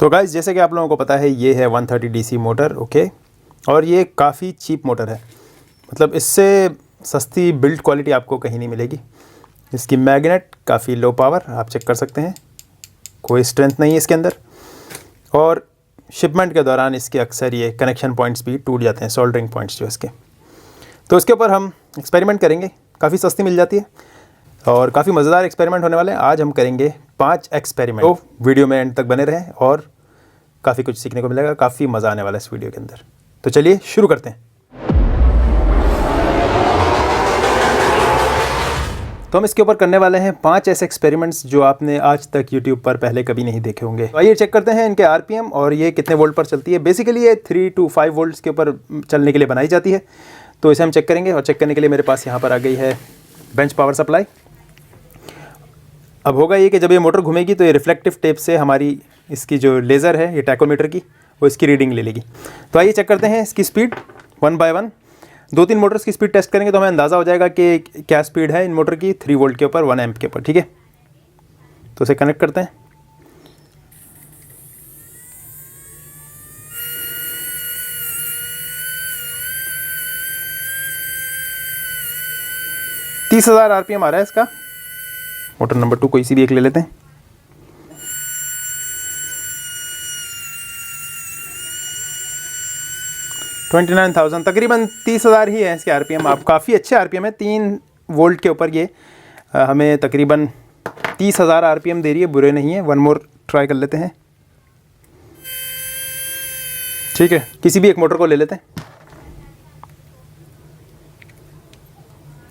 तो गाइस जैसे कि आप लोगों को पता है ये है 130 डीसी मोटर, ओके। और ये काफ़ी चीप मोटर है, मतलब इससे सस्ती बिल्ड क्वालिटी आपको कहीं नहीं मिलेगी। इसकी मैग्नेट काफ़ी लो पावर, आप चेक कर सकते हैं, कोई स्ट्रेंथ नहीं है इसके अंदर। और शिपमेंट के दौरान इसके अक्सर ये कनेक्शन पॉइंट्स भी टूट जाते हैं, सोल्डरिंग पॉइंट्स जो इसके। तो इसके ऊपर हम एक्सपेरिमेंट करेंगे, काफ़ी सस्ती मिल जाती है और काफ़ी मज़ेदार एक्सपेरिमेंट होने वाले हैं। आज हम करेंगे 5 एक्सपेरिमेंट, तो वीडियो में एंड तक बने रहें और काफ़ी कुछ सीखने को मिलेगा, काफ़ी मज़ा आने वाला है इस वीडियो के अंदर। तो चलिए शुरू करते हैं। तो हम इसके ऊपर करने वाले हैं 5 ऐसे एक्सपेरिमेंट्स जो आपने आज तक YouTube पर पहले कभी नहीं देखे होंगे। तो आइए चेक करते हैं इनके RPM और ये कितने वोल्ट पर चलती है। बेसिकली ये 3 to 5 वोल्ट्स के ऊपर चलने के लिए बनाई जाती है, तो इसे हम चेक करेंगे। और चेक करने के लिए मेरे पास यहाँ पर आ गई है बेंच पावर सप्लाई। अब होगा ये कि जब ये मोटर घूमेगी तो ये रिफ्लेक्टिव टेप से हमारी इसकी जो लेज़र है, ये टैकोमीटर की, वो इसकी रीडिंग ले लेगी। तो आइए चेक करते हैं इसकी स्पीड 1 by 1। 2-3 मोटर्स की स्पीड टेस्ट करेंगे तो हमें अंदाज़ा हो जाएगा कि क्या स्पीड है इन मोटर की 3 वोल्ट के ऊपर 1 एम्प के ऊपर, ठीक है। तो इसे कनेक्ट करते हैं। $30,000 RPM आ रहा है इसका। मोटर नंबर 2 कोई सी भी एक ले लेते हैं। $29,000, तकरीबन 30,000 ही है इसके RPM। आप काफ़ी अच्छे RPM है, 3 वोल्ट के ऊपर ये हमें तकरीबन 30,000 RPM दे रही है, बुरे नहीं है। वन मोर ट्राई कर लेते हैं, ठीक है। किसी भी एक मोटर को ले लेते हैं,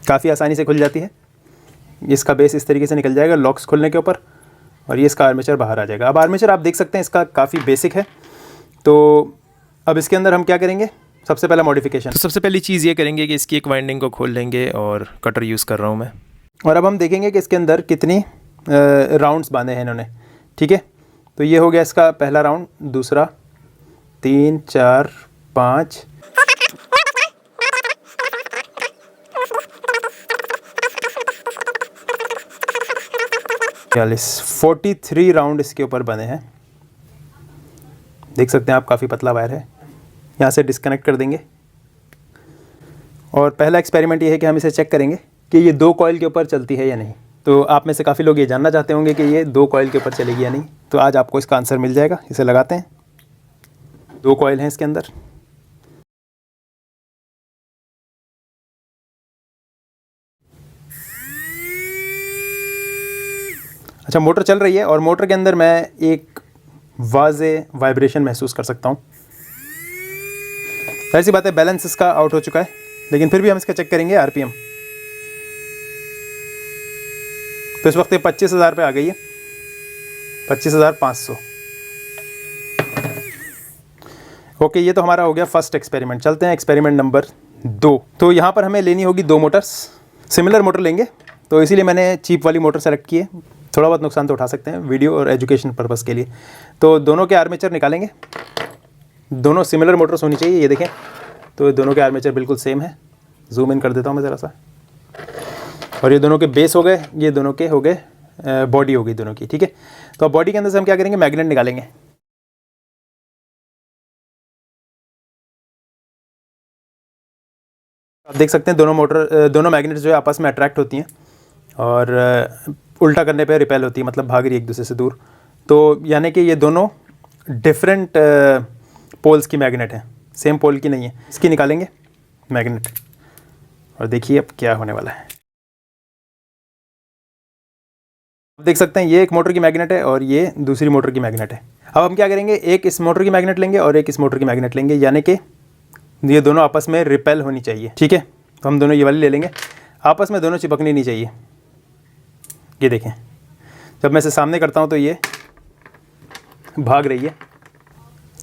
काफ़ी आसानी से खुल जाती है। इसका बेस इस तरीके से निकल जाएगा लॉक्स खुलने के ऊपर, और ये इसका आर्मेचर बाहर आ जाएगा। अब आर्मेचर आप देख सकते हैं इसका काफ़ी बेसिक है। तो अब इसके अंदर हम क्या करेंगे, सबसे पहला मॉडिफिकेशन। तो सबसे पहली चीज़ ये करेंगे कि इसकी एक वाइंडिंग को खोल लेंगे, और कटर यूज़ कर रहा हूँ मैं। और अब हम देखेंगे कि इसके अंदर कितनी राउंड्स बांधे हैं इन्होंने, ठीक है। तो ये हो गया इसका पहला राउंड, दूसरा, 3, 4, 5, 43 राउंड इसके ऊपर बने हैं। देख सकते हैं आप, काफ़ी पतला वायर है। यहाँ से डिस्कनेक्ट कर देंगे। और पहला एक्सपेरिमेंट ये है कि हम इसे चेक करेंगे कि ये 2 कॉइल के ऊपर चलती है या नहीं। तो आप में से काफ़ी लोग ये जानना चाहते होंगे कि ये 2 कॉइल के ऊपर चलेगी या नहीं। तो आज आपको इसका आंसर मिल जाएगा। इसे लगाते हैं। 2 कॉइल हैं इसके अंदर। अच्छा, मोटर चल रही है और मोटर के अंदर मैं एक वाज़े वाइब्रेशन महसूस कर सकता हूँ। ऐसी बात है, बैलेंस इसका आउट हो चुका है, लेकिन फिर भी हम इसका चेक करेंगे RPM। तो इस वक्त ये 25,000 पे आ गई है, 25,500। ओके, ये तो हमारा हो गया फर्स्ट एक्सपेरिमेंट। चलते हैं एक्सपेरिमेंट नंबर 2। तो यहाँ पर हमें लेनी होगी 2 मोटर्स, सिमिलर मोटर लेंगे। तो इसीलिए मैंने चीप वाली मोटर सेलेक्ट की है। थोड़ा बहुत नुकसान तो उठा सकते हैं वीडियो और एजुकेशन पर्पस के लिए। तो दोनों के आर्मेचर निकालेंगे। दोनों सिमिलर मोटर्स होनी चाहिए, ये देखें। तो दोनों के आर्मेचर बिल्कुल सेम है। जूम इन कर देता हूँ मैं ज़रा सा। और ये दोनों के बेस हो गए, ये दोनों के हो गए बॉडी हो गई दोनों की, ठीक है। तो अब बॉडी के अंदर से हम क्या करेंगे, मैग्नेट निकालेंगे। आप देख सकते हैं दोनों मैग्नेट्स जो है आपस में अट्रैक्ट होती हैं और उल्टा करने पे रिपेल होती है, मतलब भाग रही है एक दूसरे से दूर। तो यानी कि ये दोनों डिफरेंट पोल्स की मैग्नेट है, सेम पोल की नहीं है। इसकी निकालेंगे मैग्नेट और देखिए अब क्या होने वाला है। आप देख सकते हैं ये एक मोटर की मैग्नेट है और ये दूसरी मोटर की मैग्नेट है। अब हम क्या करेंगे, एक इस मोटर की मैग्नेट लेंगे और एक इस मोटर की मैग्नेट लेंगे, यानी कि ये दोनों आपस में रिपेल होनी चाहिए, ठीक है। तो हम दोनों ये वाली ले लेंगे, आपस में दोनों चिपकनी नहीं चाहिए। ये देखें, जब मैं इसे सामने करता हूँ तो ये भाग रही है।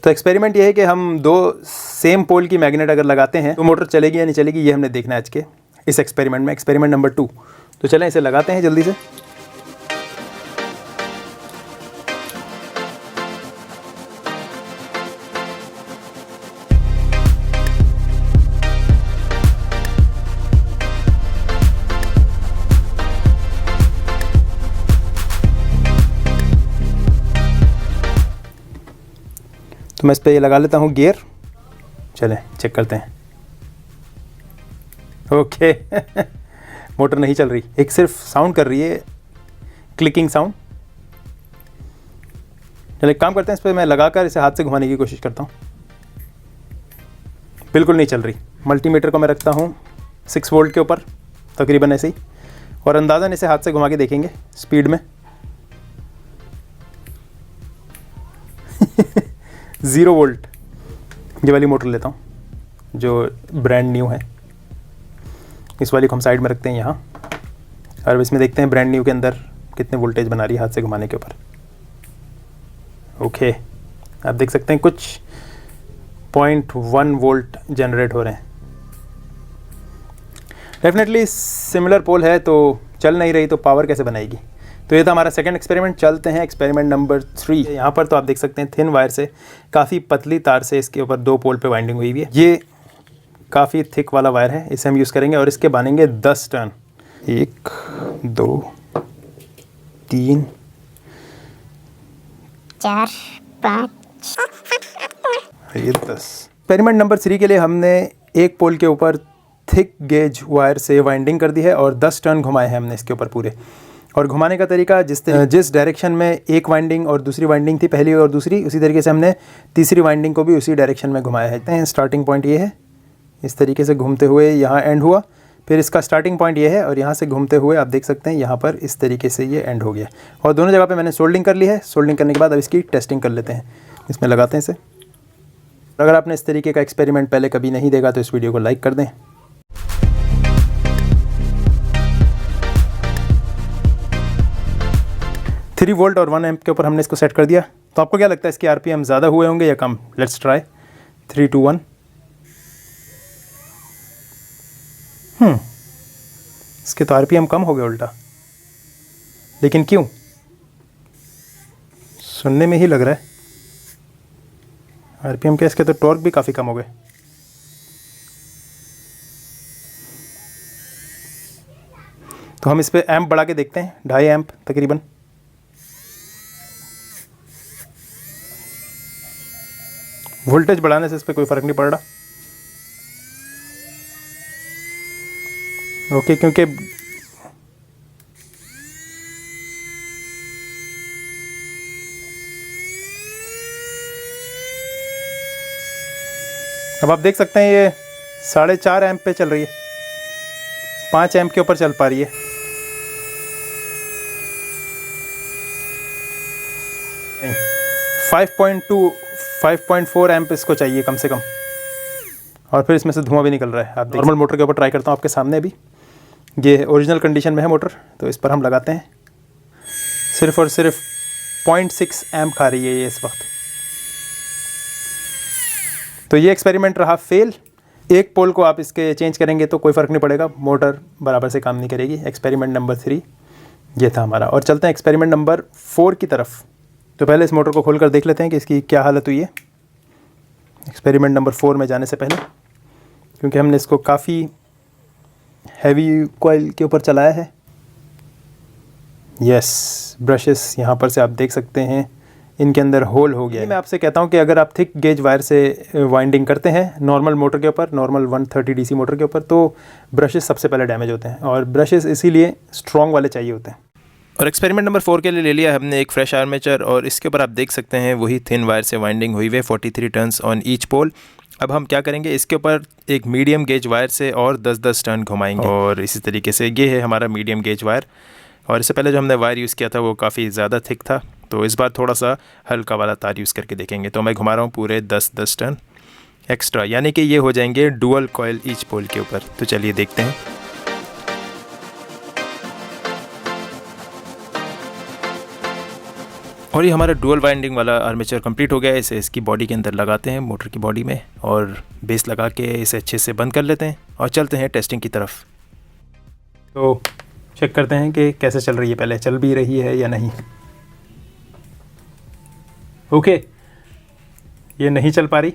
तो एक्सपेरिमेंट ये है कि हम 2 सेम पोल की मैग्नेट अगर लगाते हैं तो मोटर चलेगी या नहीं चलेगी, ये हमने देखना है आज के इस एक्सपेरिमेंट में, एक्सपेरिमेंट नंबर 2। तो चलें इसे लगाते हैं जल्दी से। तो मैं इस पर ये लगा लेता हूँ गियर। चलें चेक करते हैं। ओके मोटर नहीं चल रही, एक सिर्फ साउंड कर रही है, क्लिकिंग साउंड। चलिए एक काम करते हैं, इस पर मैं लगाकर इसे हाथ से घुमाने की कोशिश करता हूँ। बिल्कुल नहीं चल रही। मल्टीमीटर को मैं रखता हूँ 6 वोल्ट के ऊपर, तकरीबन ऐसे ही, और अंदाज़न इसे हाथ से घुमा के देखेंगे स्पीड में। 0 वोल्ट। ये वाली मोटर लेता हूँ जो ब्रांड न्यू है। इस वाली को हम साइड में रखते हैं यहाँ, और इसमें देखते हैं ब्रांड न्यू के अंदर कितने वोल्टेज बना रही है हाथ से घुमाने के ऊपर। ओके, आप देख सकते हैं कुछ 0.1 वोल्ट जनरेट हो रहे हैं। डेफिनेटली सिमिलर पोल है, तो चल नहीं रही तो पावर कैसे बनाएगी। तो ये था हमारा सेकंड एक्सपेरिमेंट। चलते हैं एक्सपेरिमेंट नंबर 3। यहाँ पर तो आप देख सकते हैं थिन वायर से, काफ़ी पतली तार से इसके ऊपर 2 पोल पे वाइंडिंग हुई हुई है। ये काफ़ी थिक वाला वायर है, इसे हम यूज़ करेंगे और इसके बनेंगे 10 टर्न। 1 2 3 4 5 ये 10। एक्सपेरिमेंट नंबर 3 के लिए हमने एक पोल के ऊपर थिक गेज वायर से वाइंडिंग कर दी है और 10 टर्न घुमाए हैं हमने इसके ऊपर पूरे। और घुमाने का तरीका जिस डायरेक्शन में एक वाइंडिंग और दूसरी वाइंडिंग थी, पहली और दूसरी, उसी तरीके से हमने तीसरी वाइंडिंग को भी उसी डायरेक्शन में घुमाया है। स्टार्टिंग पॉइंट ये है, इस तरीके से घूमते हुए यहाँ एंड हुआ, फिर इसका स्टार्टिंग पॉइंट ये है और यहाँ से घूमते हुए आप देख सकते हैं यहाँ पर इस तरीके से ये एंड हो गया। और दोनों जगह पे मैंने सोल्डिंग कर ली है। सोल्डिंग करने के बाद अब इसकी टेस्टिंग कर लेते हैं। इसमें लगाते हैं इसे। अगर आपने इस तरीके का एक्सपेरिमेंट पहले कभी नहीं देखा तो इस वीडियो को लाइक कर दें। थ्री वोल्ट और 1 एम्प के ऊपर हमने इसको सेट कर दिया। तो आपको क्या लगता है इसके आरपीएम ज़्यादा हुए होंगे या कम? Let's try. 3 2 1। इसके तो आरपीएम कम हो गए उल्टा, लेकिन क्यों? सुनने में ही लग रहा है आरपीएम के इसके तो टॉर्क भी काफ़ी कम हो गए। तो हम इस पे एम्प बढ़ा के देखते हैं, 2.5 एम्प तकरीबन। वोल्टेज बढ़ाने से इस पर कोई फ़र्क नहीं पड़ रहा। ओके, क्योंकि अब आप देख सकते हैं ये 4.5 एम्प पे चल रही है, 5 एम्प के ऊपर चल पा रही है। नहीं, 5.2 5.4 एम्प इसको चाहिए कम से कम, और फिर इसमें से धुआं भी निकल रहा है। आप नॉर्मल मोटर के ऊपर ट्राई करता हूँ आपके सामने। भी ये ओरिजिनल कंडीशन में है मोटर, तो इस पर हम लगाते हैं। सिर्फ और सिर्फ 0.6 एम्प खा रही है ये इस वक्त। तो ये एक्सपेरिमेंट रहा फेल। एक पोल को आप इसके चेंज करेंगे तो कोई फ़र्क नहीं पड़ेगा, मोटर बराबर से काम नहीं करेगी। एक्सपेरिमेंट नंबर 3 ये था हमारा। और चलते हैं एक्सपेरिमेंट नंबर 4 की तरफ। तो पहले इस मोटर को खोल कर देख लेते हैं कि इसकी क्या हालत हुई है एक्सपेरिमेंट नंबर 4 में जाने से पहले, क्योंकि हमने इसको काफ़ी हैवी कॉइल के ऊपर चलाया है। यस, ब्रशेस यहाँ पर से आप देख सकते हैं इनके अंदर होल हो गया है। मैं आपसे कहता हूँ कि अगर आप थिक गेज वायर से वाइंडिंग करते हैं नॉर्मल मोटर के ऊपर, नॉर्मल 130 डीसी मोटर के ऊपर, तो ब्रशेस सबसे पहले डैमेज होते हैं, और ब्रशेस इसीलिए स्ट्रॉन्ग वाले चाहिए होते हैं। और एक्सपेरिमेंट नंबर 4 के लिए ले लिया हमने एक फ्रेश आर्मेचर, और इसके ऊपर आप देख सकते हैं वही थिन वायर से वाइंडिंग हुई है, 43 टर्न्स ऑन ईच पोल। अब हम क्या करेंगे, इसके ऊपर एक मीडियम गेज वायर से और 10-10 टर्न घुमाएंगे, और इसी तरीके से ये है हमारा मीडियम गेज वायर। और इससे पहले जो हमने वायर यूज़ किया था वो काफ़ी ज़्यादा थिक था, तो इस बार थोड़ा सा हल्का वाला तार यूज़ करके देखेंगे। तो मैं घुमा रहा हूँ पूरे 10-10 टर्न एक्स्ट्रा, यानी कि ये हो जाएंगे डुअल कॉयल ईच पोल के ऊपर। तो चलिए देखते हैं। और ये हमारा डुअल वाइंडिंग वाला आर्मेचर कंप्लीट हो गया है। इसे इसकी बॉडी के अंदर लगाते हैं, मोटर की बॉडी में, और बेस लगा के इसे अच्छे से बंद कर लेते हैं और चलते हैं टेस्टिंग की तरफ। तो चेक करते हैं कि कैसे चल रही है, पहले चल भी रही है या नहीं। ओके, ये नहीं चल पा रही।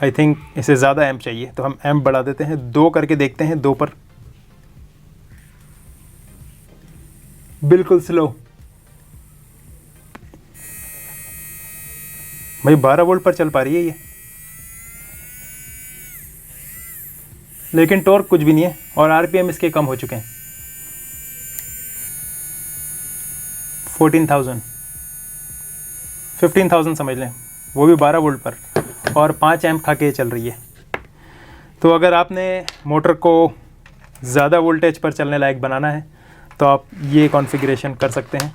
आई थिंक इसे ज़्यादा एम्प चाहिए, तो हम एम्प बढ़ा देते हैं, 2 करके देखते हैं, 2 पर। बिल्कुल स्लो। भाई 12 वोल्ट पर चल पा रही है ये, लेकिन टॉर्क कुछ भी नहीं है और आरपीएम इसके कम हो चुके हैं। 15,000 समझ लें, वो भी 12 वोल्ट पर, और 5 एम्प खा के चल रही है। तो अगर आपने मोटर को ज़्यादा वोल्टेज पर चलने लायक बनाना है तो आप ये कॉन्फ़िगरेशन कर सकते हैं।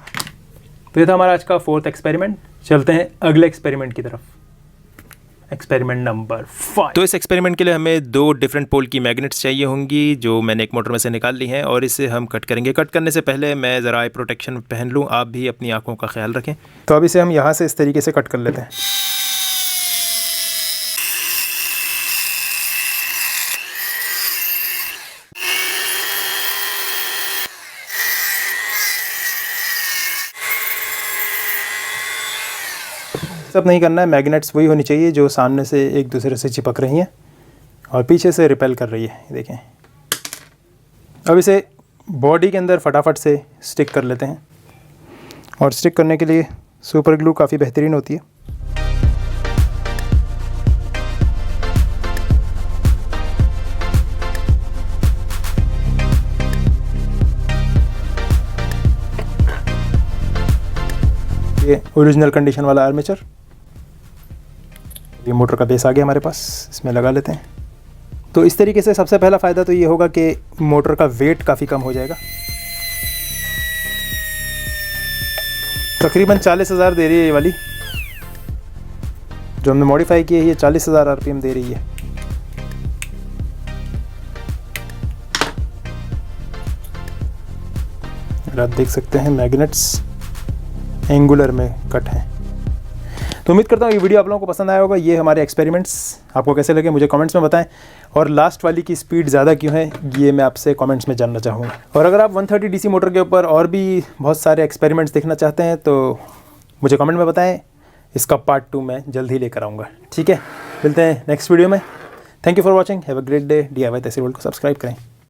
तो ये था हमारा आज का 4th एक्सपेरिमेंट। चलते हैं अगले एक्सपेरिमेंट की तरफ, एक्सपेरिमेंट नंबर 5। तो इस एक्सपेरिमेंट के लिए हमें 2 डिफरेंट पोल की मैग्नेट्स चाहिए होंगी, जो मैंने एक मोटर में से निकाल ली हैं, और इसे हम कट करेंगे। कट करने से पहले मैं ज़रा आई प्रोटेक्शन पहन लूँ, आप भी अपनी आँखों का ख्याल रखें। तो अब इसे हम यहाँ से इस तरीके से कट कर लेते हैं। सब नहीं करना है, मैग्नेट्स वही होनी चाहिए जो सामने से एक दूसरे से चिपक रही हैं और पीछे से रिपेल कर रही है। देखें, अब इसे बॉडी के अंदर फटाफट से स्टिक कर लेते हैं, और स्टिक करने के लिए सुपर ग्लू काफ़ी बेहतरीन होती है। ये ओरिजिनल कंडीशन वाला आर्मेचर, ये मोटर का बेस आ गया हमारे पास, इसमें लगा लेते हैं। तो इस तरीके से सबसे पहला फ़ायदा तो ये होगा कि मोटर का वेट काफ़ी कम हो जाएगा। तकरीबन 40,000 दे रही है ये वाली, जो हमने मॉडिफाई की है, ये 40,000 आरपीएम दे रही है। और आप देख सकते हैं मैग्नेट्स एंगुलर में कट हैं। तो उम्मीद करता हूँ ये वीडियो आप लोगों को पसंद आया होगा। ये हमारे एक्सपेरिमेंट्स आपको कैसे लगे मुझे कमेंट्स में बताएं, और लास्ट वाली की स्पीड ज़्यादा क्यों है ये मैं आपसे कमेंट्स में जानना चाहूँगा। और अगर आप 130 डीसी मोटर के ऊपर और भी बहुत सारे एक्सपेरिमेंट्स देखना चाहते हैं तो मुझे कमेंट में बताएं, इसका पार्ट 2 मैं जल्द ही लेकर आऊँगा। ठीक है, मिलते हैं नेक्स्ट वीडियो में। Thank you for watching, have a great day. DIY tehsil world को सब्सक्राइब करें।